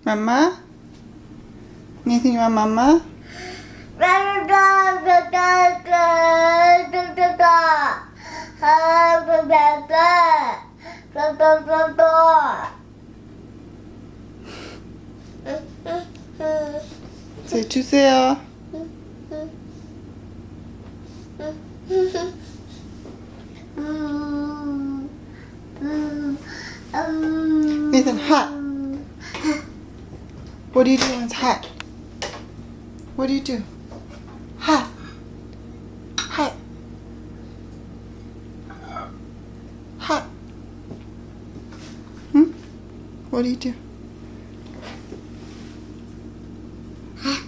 Mama? Anything you want, Mama? Say 주세요. Nathan, hot. What do you do when it's hot? What do you do? Hot. Hot. Hot. What do you do? Hot.